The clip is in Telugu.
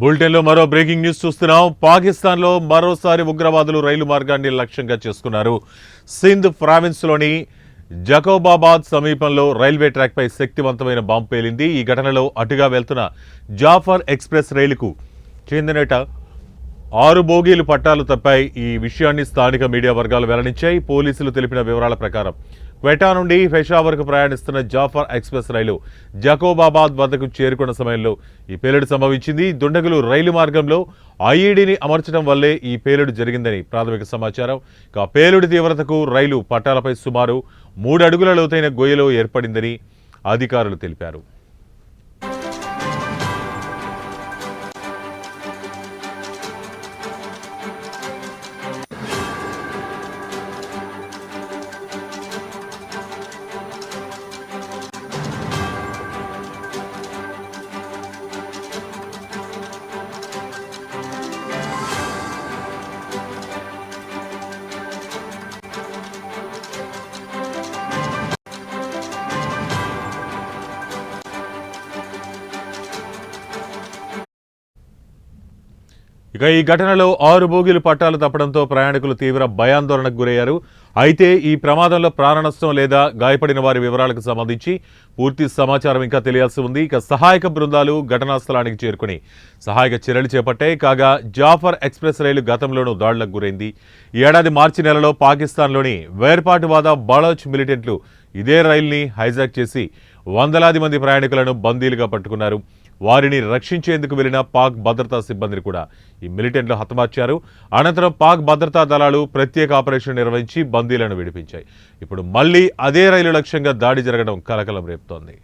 బులెటిన్లో మరో బ్రేకింగ్ న్యూస్ చూస్తున్నాం. పాకిస్తాన్లో మరోసారి ఉగ్రవాదులు రైలు మార్గాన్ని లక్ష్యంగా చేసుకున్నారు. సింధ్ ప్రావిన్స్లోని జకోబాబాద్ సమీపంలో రైల్వే ట్రాక్పై శక్తివంతమైన బాంబు పేలింది. ఈ ఘటనలో అటుగా వెళ్తున్న జాఫర్ ఎక్స్ప్రెస్ రైలుకు చెందినట 6 బోగీలు పట్టాలు తప్పాయి. ఈ విషయాన్ని స్థానిక మీడియా వర్గాలు వెల్లడించాయి. పోలీసులు తెలిపిన వివరాల ప్రకారం క్వెటా నుండి పెషావర్కు ప్రయాణిస్తున్న జాఫర్ ఎక్స్ప్రెస్ రైలు జకోబాబాద్ వద్దకు చేరుకున్న సమయంలో ఈ పేలుడు సంభవించింది. దుండగులు రైలు మార్గంలో ఐఈడీని అమర్చడం వల్లే ఈ పేలుడు జరిగిందని ప్రాథమిక సమాచారం. పేలుడు తీవ్రతకు రైలు పట్టాలపై సుమారు 3 అడుగుల లోతైన గొయ్యలో ఏర్పడిందని అధికారులు తెలిపారు. ఇక ఈ ఘటనలో 6 బోగీలు పట్టాలు తప్పడంతో ప్రయాణికులు తీవ్ర భయాందోళనకు గురయ్యారు. అయితే ఈ ప్రమాదంలో ప్రాణనష్టం లేదా గాయపడిన వారి వివరాలకు సంబంధించి పూర్తి సమాచారం ఇంకా తెలియాల్సి ఉంది. ఇక సహాయక బృందాలు ఘటనా స్థలానికి చేరుకుని సహాయక చర్యలు చేపట్టాయి. కాగా జాఫర్ ఎక్స్ప్రెస్ రైలు గతంలోనూ దాడులకు గురైంది. ఈ ఏడాది మార్చి నెలలో పాకిస్తాన్లోని వేర్పాటువాద బలోచ్ మిలిటెంట్లు ఇదే రైలుని హైజాక్ చేసి వందలాది మంది ప్రయాణికులను బందీలుగా పట్టుకున్నారు. వారిని రక్షించేందుకు వెళ్లిన పాక్ భద్రతా సిబ్బందిని కూడా ఈ మిలిటెంట్లు హతమార్చారు. అనంతరం పాక్ భద్రతా దళాలు ప్రత్యేక ఆపరేషన్ నిర్వహించి బందీలను విడిపించాయి. ఇప్పుడు మళ్లీ అదే రైలు లక్ష్యంగా దాడి జరగడం కలకలం రేపుతోంది.